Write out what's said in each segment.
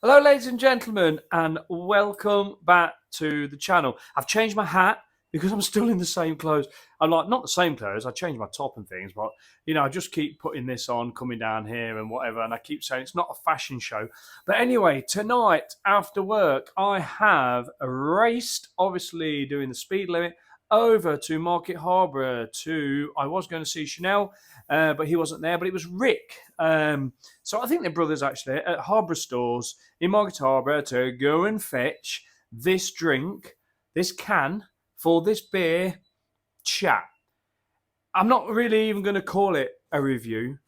Hello, ladies and gentlemen, and welcome back to the channel. I've changed my hat because I'm still in the same clothes. I'm like, not the same clothes, I changed my top and things, but I just keep putting this on, coming down here and whatever, and I keep saying it's not a fashion show. But anyway, tonight after work, I have raced, obviously doing the speed limit, over to Market Harbour I was going to see Chanel, but he wasn't there, but it was Rick. So I think they're brothers actually at Harbour Stores in Market Harbour to go and fetch this drink, this can for this beer chat. I'm not really even going to call it a review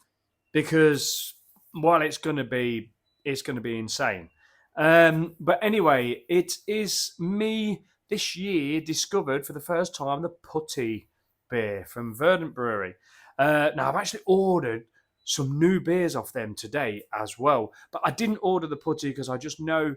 because while it's going to be insane. But anyway, it is me this year discovered for the first time the PUTTTY beer from Verdant Brewery. Now I've actually ordered some new beers off them today as well, but I didn't order the PUTTTY because I just know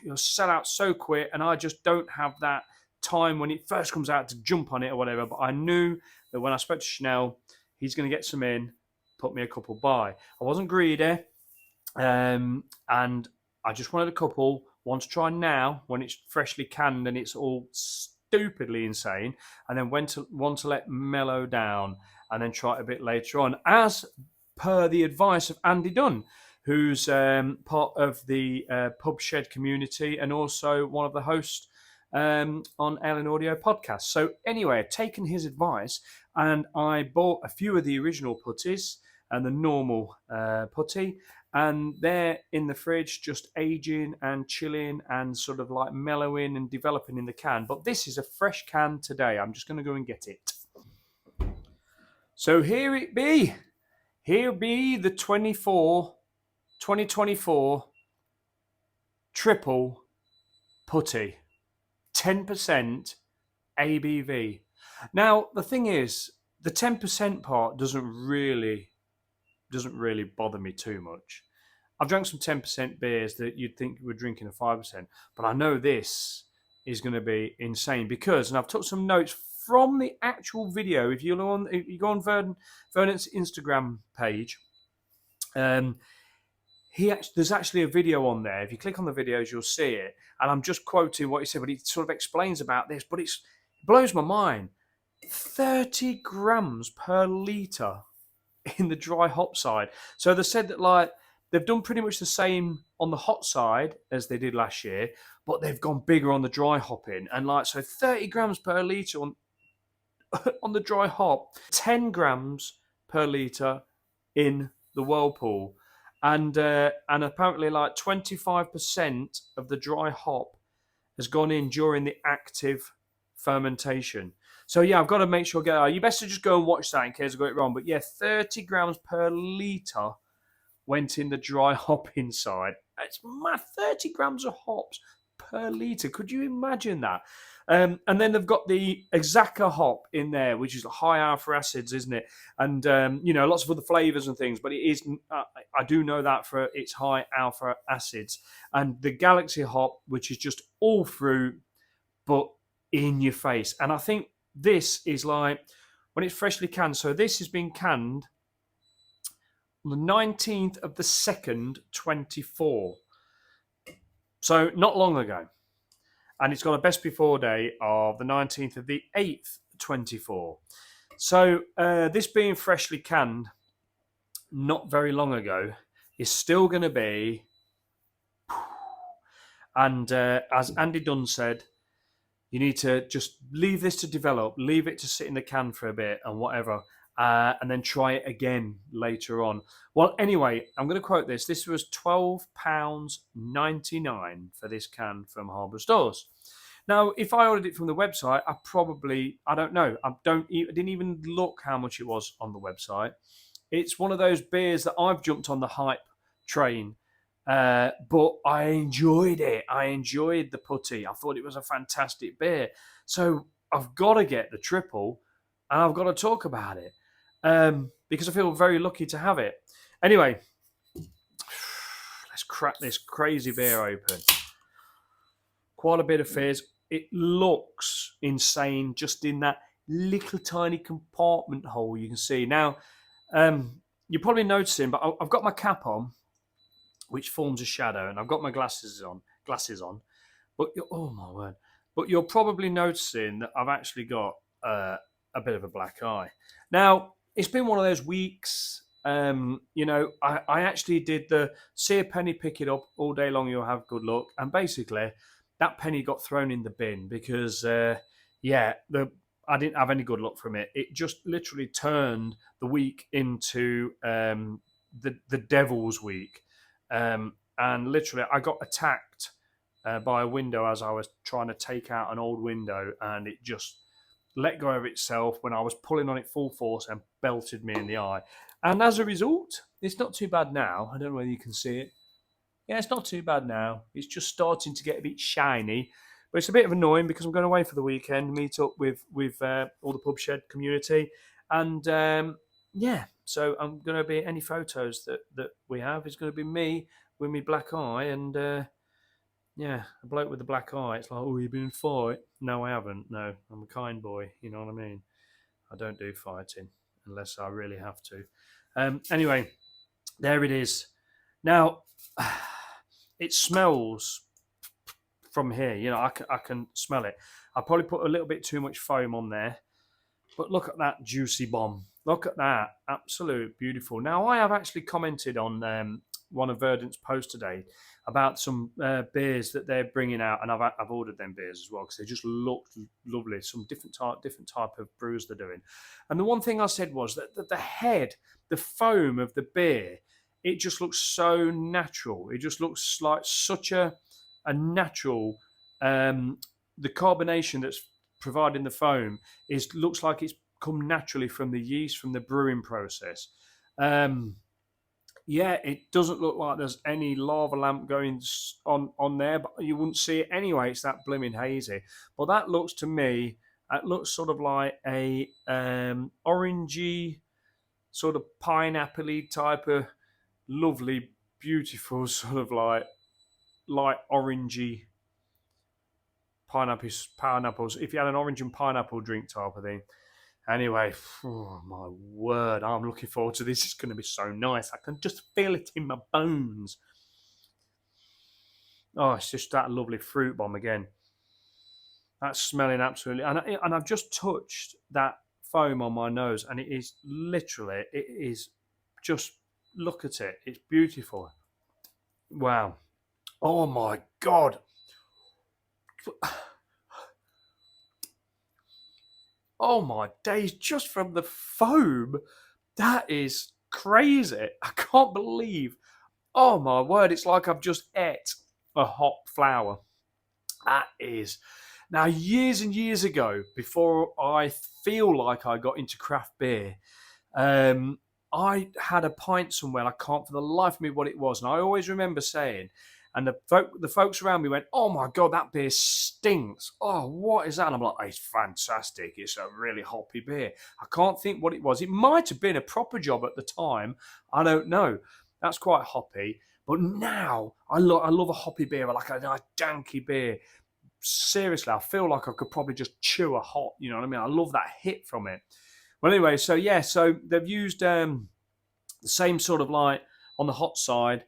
you'll sell out so quick, and I just don't have that time when it first comes out to jump on it or whatever. But I knew that when I spoke to Chanel, he's going to get some in, put me a couple by. I wasn't greedy, and I just wanted a couple. Want to try now when it's freshly canned and it's all stupidly insane, and then want to let mellow down and then try it a bit later on, as per the advice of Andy Dunn, who's part of the Pub Shed community and also one of the hosts on Ellen Audio podcast. So anyway, I've taken his advice and I bought a few of the original putties and the normal putty, and they're in the fridge just aging and chilling and sort of like mellowing and developing in the can. But this is a fresh can today. I'm just going to go and get it. So here be the 2024 triple putty, 10% ABV. Now the thing is, the 10% part doesn't really bother me too much. I've drank some 10% beers that you'd think we're drinking a 5%, but I know this is going to be insane because, and I've took some notes from the actual video. If you go on Verdant's Instagram page, there's actually a video on there. If you click on the videos, you'll see it. And I'm just quoting what he said, but he sort of explains about this. But it blows my mind. 30 grams per litre in the dry hop side. So they said that they've done pretty much the same on the hot side as they did last year, but they've gone bigger on the dry hopping. And so 30 grams per litre on the dry hop, 10 grams per litre in the whirlpool. And apparently 25% of the dry hop has gone in during the active fermentation. So yeah, I've got to make sure you best to just go and watch that in case I got it wrong. But yeah, 30 grams per litre went in the dry hop inside. It's mad, 30 grams of hops per litre. Could you imagine that? And then they've got the Exaka hop in there, which is high alpha acids, isn't it? And lots of other flavours and things, but it is. I do know that for its high alpha acids. And the Galaxy hop, which is just all fruit, but in your face. And I think this is when it's freshly canned. So this has been canned on the 19th of the 2nd, 24. So not long ago. And it's got a best before date of the 19th of the 8th, 24. So this being freshly canned not very long ago is still going to be, and as Andy Dunn said, you need to just leave this to develop, leave it to sit in the can for a bit and whatever, and then try it again later on. Well, anyway, I'm going to quote this. This was £12.99 for this can from Harbour Stores. Now, if I ordered it from the website, I don't know. I didn't even look how much it was on the website. It's one of those beers that I've jumped on the hype train, but I enjoyed it. I enjoyed the putty. I thought it was a fantastic beer. So I've got to get the triple, and I've got to talk about it because I feel very lucky to have it. Anyway, let's crack this crazy beer open. Quite a bit of fizz. It looks insane just in that little tiny compartment hole you can see. Now, you're probably noticing, but I've got my cap on, which forms a shadow. And I've got my glasses on, but oh my word! But you're probably noticing that I've actually got a bit of a black eye. Now, it's been one of those weeks. I actually did the see a penny, pick it up all day long. You'll have good luck. And basically, that penny got thrown in the bin because, I didn't have any good luck from it. It just literally turned the week into the devil's week, and literally I got attacked by a window as I was trying to take out an old window, and it just let go of itself when I was pulling on it full force and belted me in the eye. And as a result, it's not too bad now. I don't know whether you can see it. Yeah, it's not too bad now. It's just starting to get a bit shiny, but it's a bit of annoying because I'm going away for the weekend, meet up with all the pub shed community, and so I'm going to be any photos that we have is going to be me with my black eye and. A bloke with a black eye. It's like, oh, you've been in a fight? No, I haven't. No, I'm a kind boy. You know what I mean? I don't do fighting unless I really have to. Anyway, there it is. Now, it smells from here. You know, I can smell it. I probably put a little bit too much foam on there. But look at that juicy bomb. Look at that. Absolute beautiful. Now, I have actually commented on one of Verdant's posts today about some beers that they're bringing out, and I've ordered them beers as well because they just look lovely. Some different type of brews they're doing, and the one thing I said was that the head, the foam of the beer, it just looks so natural. It just looks like such a natural. The carbonation that's providing the foam looks like it's come naturally from the yeast from the brewing process. It doesn't look like there's any lava lamp going on there, but you wouldn't see it anyway. It's that blimmin' hazy. But that looks to me, it looks sort of like a orangey, sort of pineapple-y type of lovely, beautiful sort of like light orangey pineapples. If you had an orange and pineapple drink type of thing. Anyway, oh my word, I'm looking forward to this. It's going to be so nice. I can just feel it in my bones. Oh, it's just that lovely fruit bomb again. That's smelling absolutely. And I've just touched that foam on my nose, and it is literally, it is just, look at it. It's beautiful. Wow. Oh my God. Oh my days, just from the foam. That is crazy. I can't believe. Oh my word, it's like I've just ate a hop flower. That is. Now, years and years ago, before I feel like I got into craft beer, I had a pint somewhere. I can't for the life of me what it was. And I always remember saying, and the folks around me went, oh my God, that beer stinks. Oh, what is that? And I'm like, it's fantastic. It's a really hoppy beer. I can't think what it was. It might have been a proper job at the time. I don't know. That's quite hoppy. But now I love a hoppy beer, like a nice danky beer. Seriously, I feel like I could probably just chew a hop. You know what I mean? I love that hit from it. Well, anyway, so they've used the same sort of like on the hot side.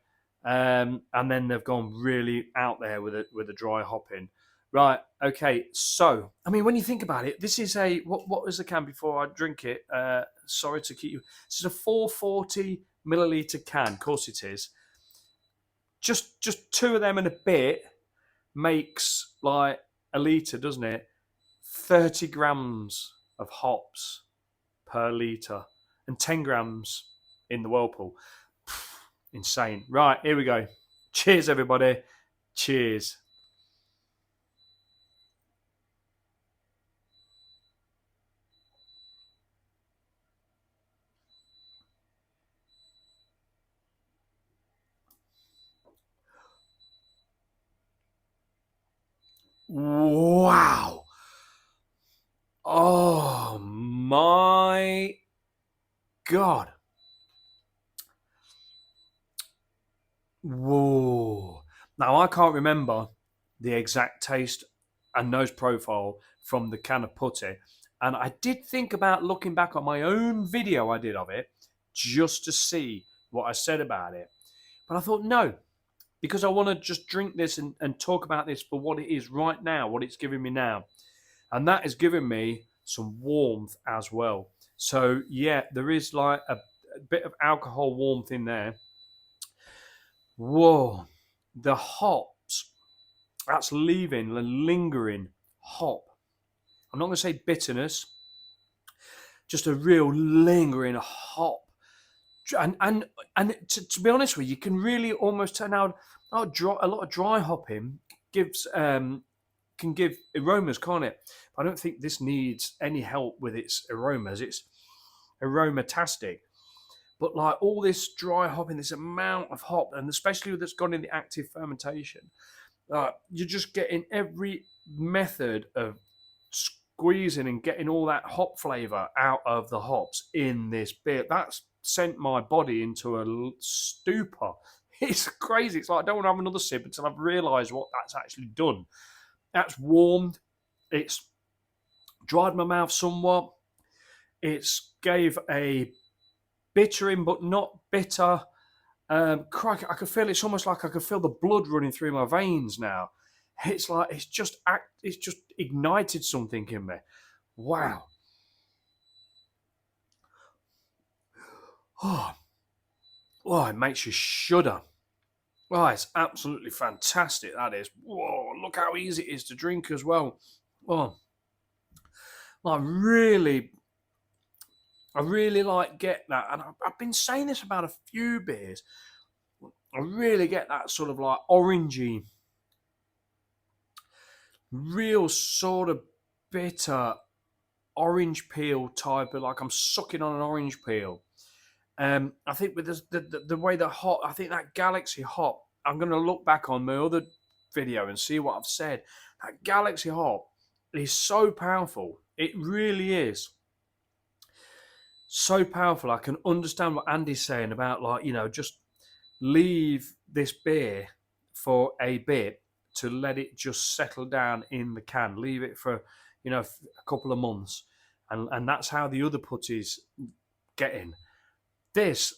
And then they've gone really out there with a dry hopping. Right, okay, so, I mean, when you think about it, this is what is the can before I drink it? Sorry to keep you. This is a 440 milliliter can, of course it is. Just two of them and a bit makes like a litre, doesn't it? 30 grams of hops per litre and 10 grams in the whirlpool. Insane. Right, here we go. Cheers, everybody. Cheers. Wow. Oh my God. Whoa. Now, I can't remember the exact taste and nose profile from the can of putty. And I did think about looking back on my own video I did of it just to see what I said about it. But I thought, no, because I want to just drink this and talk about this for what it is right now, what it's giving me now. And that is giving me some warmth as well. So, yeah, there is like a bit of alcohol warmth in there. Whoa, the hops, that's leaving the lingering hop. I'm not going to say bitterness, just a real lingering hop. And to be honest with you, you can really almost turn out a lot of dry hopping gives can give aromas, can't it? I don't think this needs any help with its aromas. It's aromatastic. But like all this dry hopping, this amount of hop, and especially that's gone in the active fermentation, you're just getting every method of squeezing and getting all that hop flavour out of the hops in this beer. That's sent my body into a stupor. It's crazy. It's like I don't want to have another sip until I've realised what that's actually done. That's warmed. It's dried my mouth somewhat. It's gave a bittering but not bitter. Crikey, I could feel it's almost like I could feel the blood running through my veins now. It's like it's just ignited something in me. Wow. Oh, it makes you shudder. Oh, it's absolutely fantastic. That is. Whoa, look how easy it is to drink as well. Oh, I really like get that, and I've been saying this about a few beers. I really get that sort of like orangey, real sort of bitter orange peel type of like I'm sucking on an orange peel. I think with the way the hop, I think that Galaxy hop. I'm going to look back on my other video and see what I've said. That Galaxy hop is so powerful. It really is. So powerful. I can understand what Andy's saying about just leave this beer for a bit to let it just settle down in the can. Leave it for a couple of months, and that's how the other putties get in this.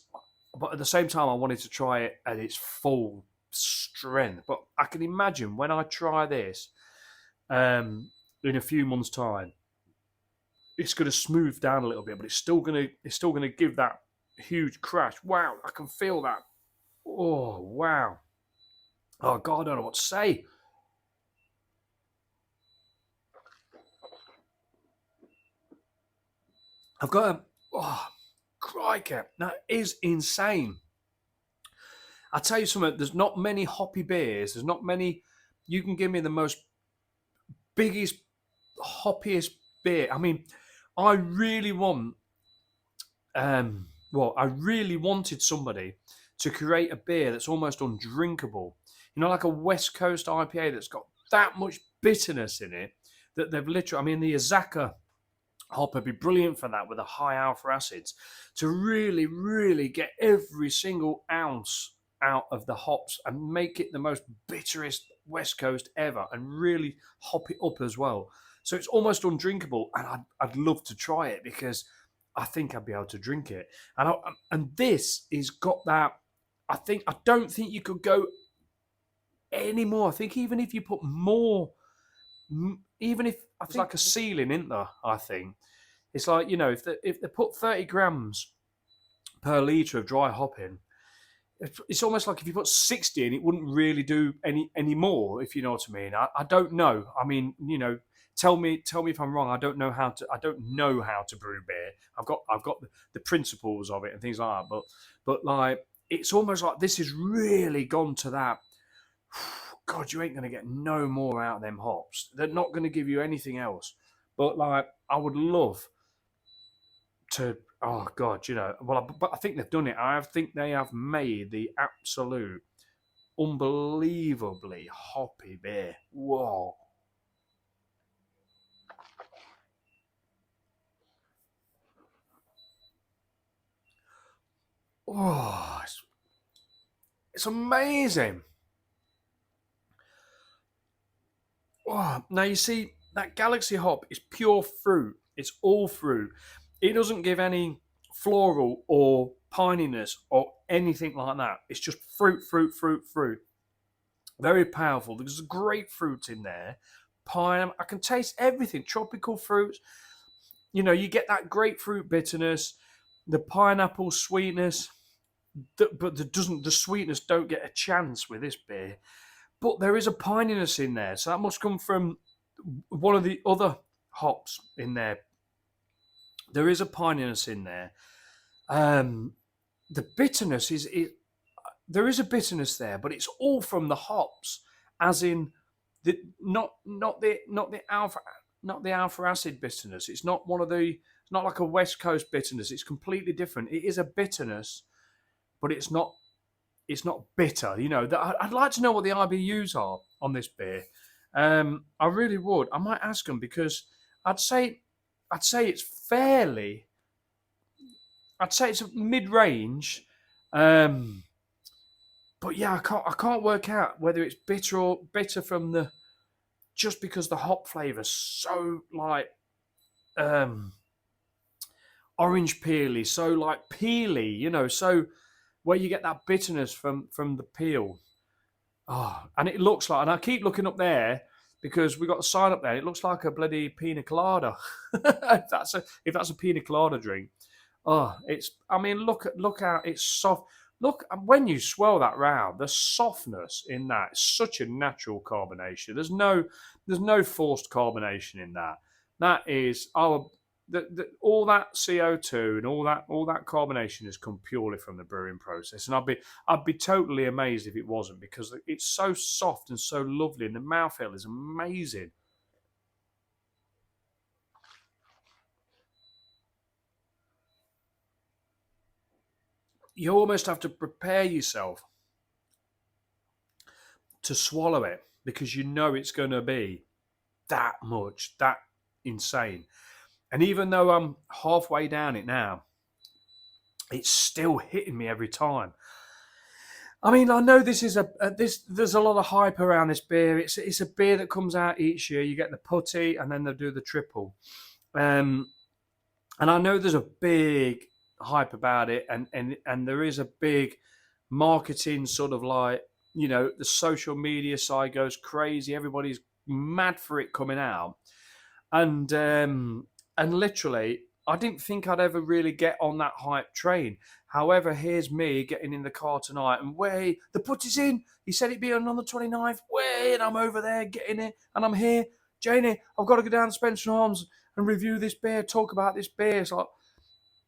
But at the same time, I wanted to try it at its full strength. But I can imagine when I try this in a few months' time, it's going to smooth down a little bit, but it's still going to give that huge crash. Wow, I can feel that. Oh wow. Oh God, I don't know what to say. I've got crikey, that is insane. I tell you something. There's not many hoppy beers. There's not many. You can give me the most biggest, hoppiest beer. I mean, I really want. I really wanted somebody to create a beer that's almost undrinkable. Like a West Coast IPA that's got that much bitterness in it that they've literally. I mean, the Azaka hop would be brilliant for that with the high alpha acids to really, really get every single ounce out of the hops and make it the most bitterest West Coast ever and really hop it up as well. So it's almost undrinkable, and I'd love to try it because I think I'd be able to drink it. And this has got that. I don't think you could go any more. I think even if you put more, even if it's like a ceiling, isn't there? I think it's like if they put 30 grams per litre of dry hop in, it's almost like if you put 60 in, it wouldn't really do any more. If you know what I mean. I don't know. I mean, tell me if I'm wrong. I don't know how to brew beer. I've got the principles of it and things like that. But like it's almost like this has really gone to that. God, you ain't going to get no more out of them hops. They're not going to give you anything else. But like, I would love to. Oh God, but I think they've done it. I think they have made the absolute, unbelievably hoppy beer. Whoa. Oh, it's amazing. Oh, now you see that Galaxy hop is pure fruit. It's all fruit. It doesn't give any floral or pininess or anything like that. It's just fruit, fruit, fruit, fruit. Very powerful. There's grapefruit in there, pine. I can taste everything. Tropical fruits. You know, you get that grapefruit bitterness, the pineapple sweetness, but the sweetness don't get a chance with this beer. But there is a pininess in there, so that must come from one of the other hops in there. There is a pininess in there. The bitterness is it. There is a bitterness there, but it's all from the hops, as in the not the alpha acid bitterness. It's not one of the. It's not like a West Coast bitterness. It's completely different. It is a bitterness, but it's not. It's not bitter. You know, I'd like to know what the IBUs are on this beer. I really would. I might ask them because I'd say it's fairly. I'd say it's mid range. But yeah, I can't work out whether it's bitter from the just because the hop flavour's so like orange peely, so like peely, you know, so where you get that bitterness from the peel. Oh, and it looks like, and I keep looking up there because we got a sign up there. It looks like a bloody pina colada. if that's a pina colada drink. Oh, it's. I mean, look how it's soft. Look, when you swirl that round, the softness in that is such a natural carbonation. There's no forced carbonation in that. That is all that CO2 and all that carbonation has come purely from the brewing process. And I'd be totally amazed if it wasn't, because it's so soft and so lovely, and the mouthfeel is amazing. You almost have to prepare yourself to swallow it because you know it's going to be that insane. And even though I'm halfway down it now, it's still hitting me every time. I mean, I know this is there's a lot of hype around this beer. It's a beer that comes out each year. You get the PUTTTY, and then they'll do the triple. And I know there's a big hype about it, and there is a big marketing sort of like, you know, the social media side goes crazy. Everybody's mad for it coming out, and literally, I didn't think I'd ever really get on that hype train. However, here's me getting in the car tonight, and way the PUTTTY's in. He said it'd be on the 29th. Way, and I'm over there getting it, and I'm here. Janie, I've got to go down to Spencer Arms and review this beer, talk about this beer. It's like,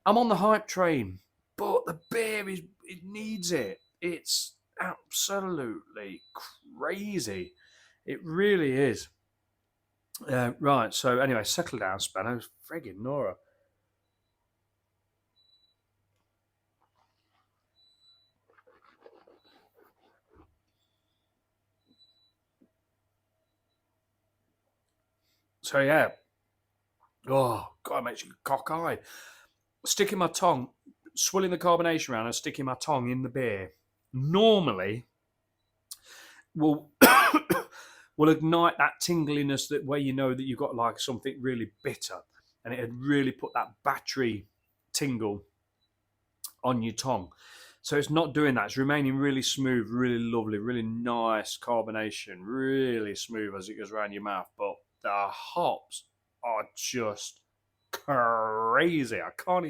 I'm on the hype train, but the beer it needs it. It's absolutely crazy. It really is. Right, so anyway, settle down, Speno. Friggin' Nora. So yeah. Oh, God, it makes you cockeyed. Sticking my tongue, swilling the carbonation around and sticking my tongue in the beer normally will will ignite that tingliness that where you know that you've got like something really bitter, and it had really put that battery tingle on your tongue. So it's not doing that. It's remaining really smooth, really lovely, really nice carbonation, really smooth as it goes around your mouth. But the hops are just crazy. I can't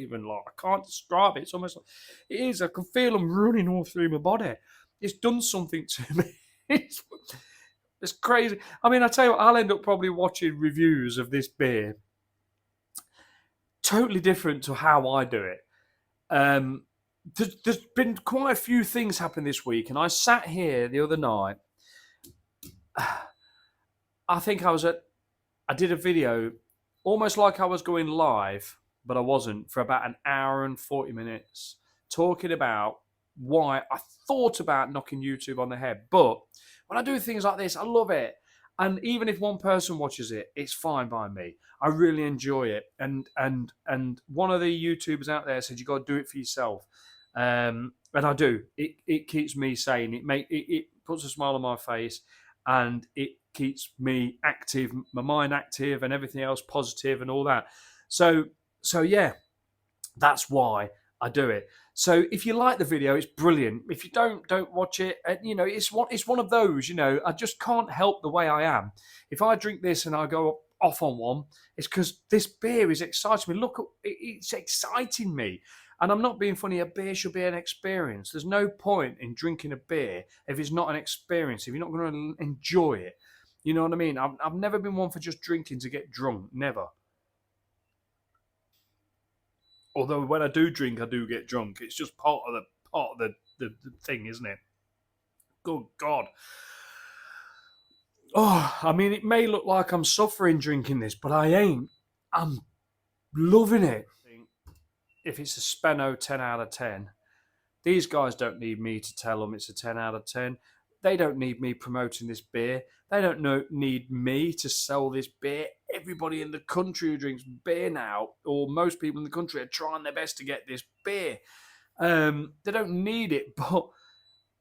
describe it. It's almost like it is. I can feel them running all through my body. It's done something to me. It's crazy. I mean, I tell you what, I'll end up probably watching reviews of this beer, totally different to how I do it. There's been quite a few things happen this week, and I sat here the other night. I think I did a video almost like I was going live, but I wasn't, for about an hour and 40 minutes, talking about why I thought about knocking YouTube on the head. But when I do things like this, I love it. And even if one person watches it, it's fine by me. I really enjoy it. And one of the YouTubers out there said, you got to do it for yourself. And I do. It keeps me sane. It puts a smile on my face, and it keeps me active, my mind active, and everything else positive and all that. So yeah, that's why I do it. So if you like the video, it's brilliant. If you don't watch it. And, you know, it's one of those. You know, I just can't help the way I am. If I drink this and I go off on one, it's because this beer is exciting me. Look, it's exciting me. And I'm not being funny. A beer should be an experience. There's no point in drinking a beer if it's not an experience. If you're not going to enjoy it, you know what I mean. I've never been one for just drinking to get drunk. Never. Although when I do drink, I do get drunk. It's just part of the thing, isn't it? Good God. Oh, I mean, it may look like I'm suffering drinking this, but I ain't. I'm loving it. If it's a Speno 10 out of 10, these guys don't need me to tell them it's a 10 out of 10. They don't need me promoting this beer. They don't need me to sell this beer. Everybody in the country who drinks beer now, or most people in the country, are trying their best to get this beer. They don't need it, but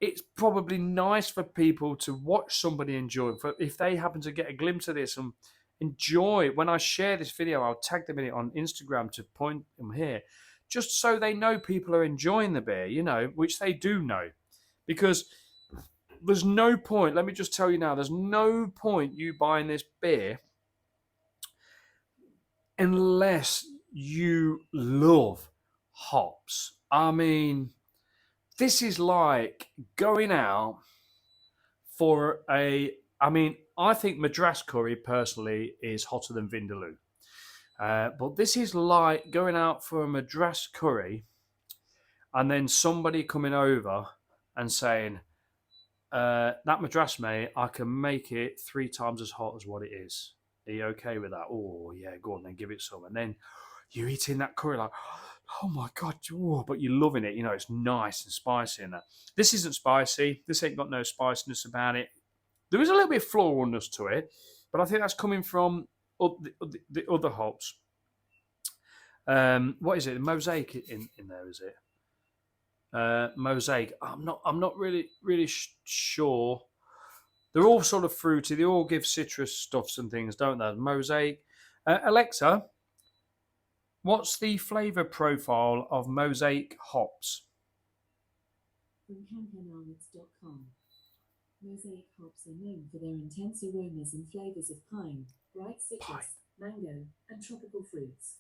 it's probably nice for people to watch somebody enjoy it. If they happen to get a glimpse of this and enjoy, when I share this video, I'll tag them in it on Instagram to point them here, just so they know people are enjoying the beer, you know, which they do know. Because there's no point, let me just tell you now, there's no point you buying this beer unless you love hops. I mean, this is like going out for I think Madras curry personally is hotter than Vindaloo. But this is like going out for a Madras curry and then somebody coming over and saying, that Madras, mate, I can make it 3 times as hot as what it is. Are you okay with that? Oh, yeah, go on then, give it some. And then you're eating that curry like, oh my God, oh, but you're loving it. You know, it's nice and spicy and that. This isn't spicy. This ain't got no spiciness about it. There is a little bit of floralness to it, but I think that's coming from the other hops. What is it? The mosaic in there, is it? Mosaic. I'm not really sure. They're all sort of fruity. They all give citrus stuffs and things, don't they? Mosaic. Alexa, what's the flavour profile of mosaic hops? From CampaignArnold's.com. Mosaic hops are known for their intense aromas and flavours of pine, bright citrus, mango, and tropical fruits.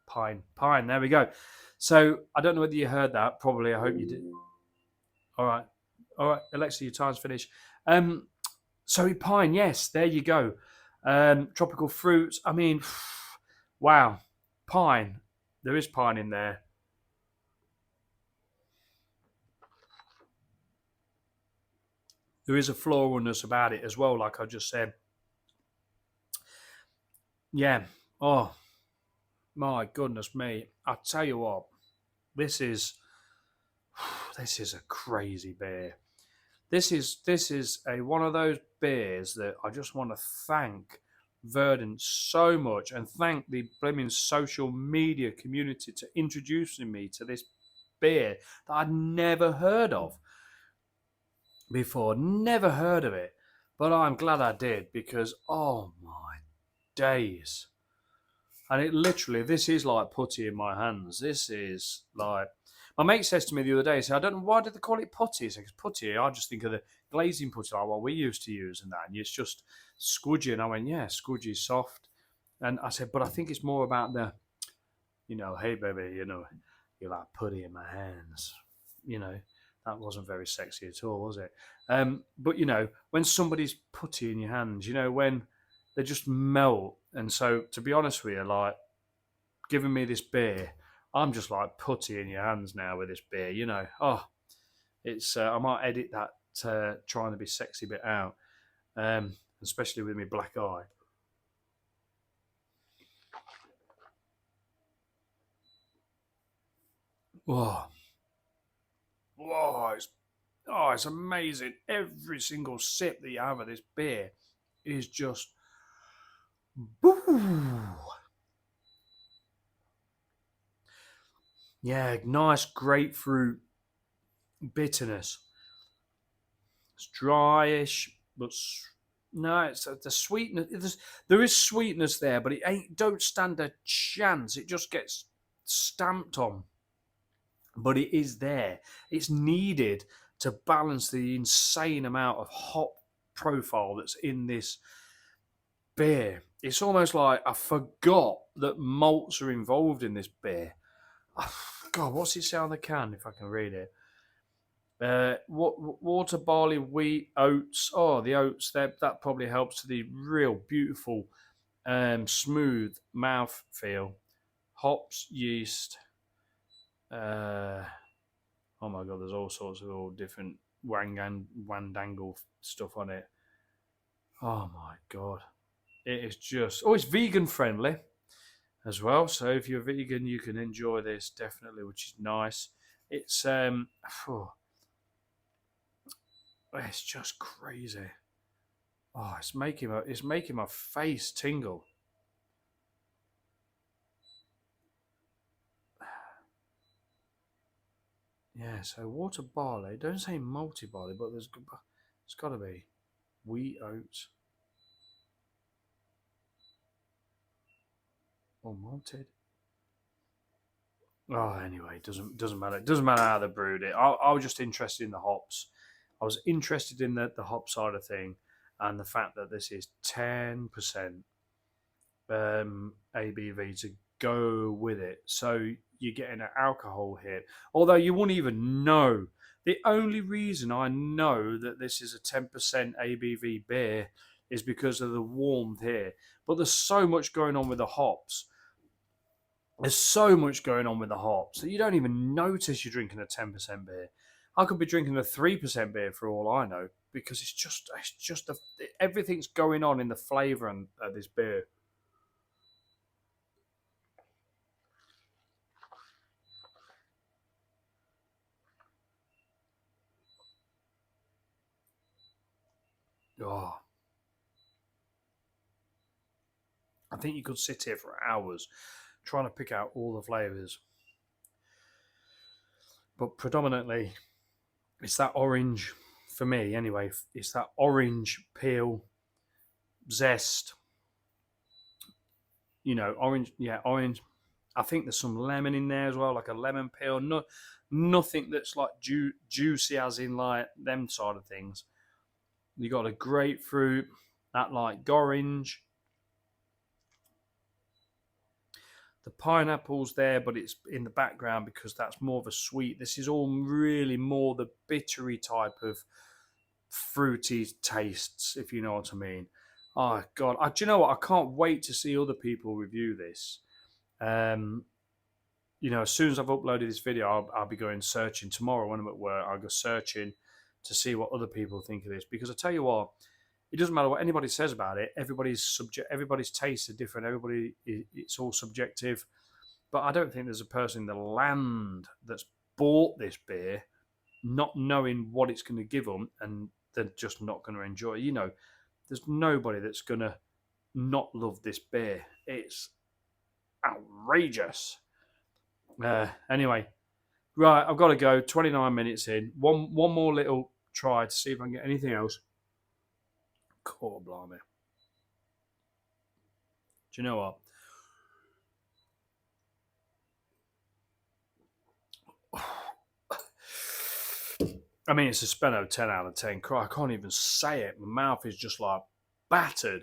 Pine. There we go. So I don't know whether you heard that. Probably. I hope you did. All right, Alexa, your time's finished. So pine, yes, there you go. Tropical fruits. I mean, wow, pine. There is pine in there. There is a floralness about it as well, like I just said. Yeah. Oh, my goodness me. I tell you what, this is a crazy beer. This is one of those beers that I just want to thank Verdant so much and thank the blooming social media community to introducing me to this beer that I'd never heard of before. Never heard of it. But I'm glad I did because, oh my days. And it literally, this is like putty in my hands. This is like, my mate says to me the other day, he said, I don't know, why did they call it putty? He said, because putty, I just think of the glazing putty, like what we used to use and that. And it's just squidgy. And I went, yeah, squidgy, soft. And I said, but I think it's more about the, you know, hey, baby, you know, you're like putty in my hands. You know, that wasn't very sexy at all, was it? But, you know, when somebody's putty in your hands, you know, when they just melt. And so, to be honest with you, like, giving me this beer, I'm just like putty in your hands now with this beer, you know. Oh, it's I might edit that trying to be sexy bit out, especially with my black eye. Whoa, it's amazing. Every single sip that you have of this beer is just, boo. Yeah, nice grapefruit bitterness. It's dryish, but no, it's the sweetness. There is sweetness there, but don't stand a chance. It just gets stamped on but it is there. It's needed to balance the insane amount of hop profile that's in this beer. It's almost like I forgot that malts are involved in this beer. God, what's it say on the can if I can read it? Water, barley, wheat, oats. Oh, the oats. That probably helps to the real beautiful, smooth mouth feel. Hops, yeast. Oh my god, there's all sorts of all different wandangle stuff on it. Oh my god, it is just. Oh, it's vegan friendly as well. So if you're vegan, you can enjoy this definitely, which is nice. It's it's just crazy. Oh, it's making my face tingle. Yeah, so water, barley. Don't say multi barley, but it's got to be wheat, oats, or malted. Oh, anyway, doesn't matter. It doesn't matter how they brewed it. I was just interested in the hops. I was interested in the hop side of thing, and the fact that this is 10% ABV to go with it. So you're getting an alcohol hit, although you wouldn't even know. The only reason I know that this is a 10% ABV beer is because of the warmth here. But there's so much going on with the hops. There's so much going on with the hops that you don't even notice you're drinking a 10% beer. I could be drinking a 3% beer for all I know, because everything's going on in the flavour and this beer. Oh, I think you could sit here for hours trying to pick out all the flavours. But predominantly, it's that orange, for me anyway, it's that orange peel, zest. Orange, yeah, orange. I think there's some lemon in there as well, like a lemon peel. Nothing that's like juicy as in like them side of things. You got a grapefruit, that like orange. The pineapple's there, but it's in the background because that's more of a sweet. This is all really more the bittery type of fruity tastes, if you know what I mean. Oh god, do you know what? I can't wait to see other people review this. As soon as I've uploaded this video, I'll be going searching tomorrow when I'm at work. I'll go searching to see what other people think of this, because I tell you what, it doesn't matter what anybody says about it. Everybody's tastes are different. It's all subjective. But I don't think there's a person in the land that's bought this beer not knowing what it's going to give them, and they're just not going to enjoy it. There's nobody that's going to not love this beer. It's outrageous. Anyway, right, I've got to go. 29 minutes in. One more little try to see if I can get anything else. God blimey. Do you know what? I mean, it's a Speno 10 out of 10. I can't even say it. My mouth is just like battered.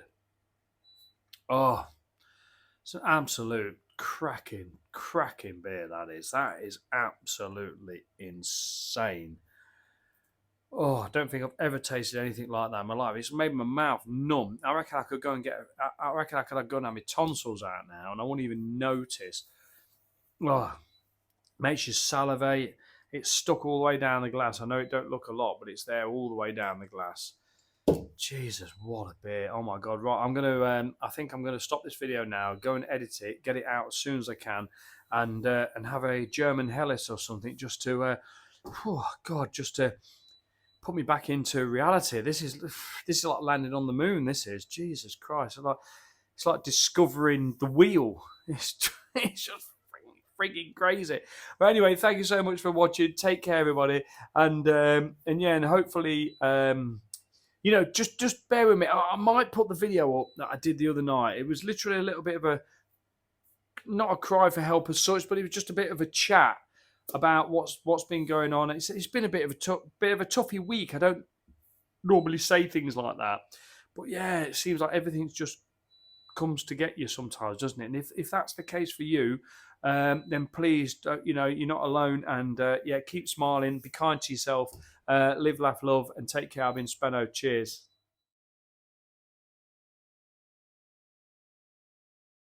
Oh, it's an absolute cracking beer, that is. That is absolutely insane. Oh, I don't think I've ever tasted anything like that in my life. It's made my mouth numb. I reckon I could go and I reckon I could have gone and have my tonsils out now, and I wouldn't even notice. Oh, makes you salivate. It's stuck all the way down the glass. I know it don't look a lot, but it's there all the way down the glass. Jesus, what a beer. Oh my God. Right, I think I'm gonna stop this video now, go and edit it, get it out as soon as I can, and have a German Helles or something just to just to put me back into reality. This is like landing on the moon. This is, Jesus Christ. It's like discovering the wheel. It's just freaking crazy. But anyway, thank you so much for watching. Take care, everybody, and hopefully, just bear with me. I might put the video up that I did the other night. It was literally a little bit of not a cry for help as such, but it was just a bit of a chat about what's been going on. It's been a bit of a toughy week. I don't normally say things like that, but yeah, it seems like everything's just comes to get you sometimes, doesn't it? And if that's the case for you, then please, you're not alone. And yeah, keep smiling, be kind to yourself, live, laugh, love, and take care. I've been Speno. Cheers.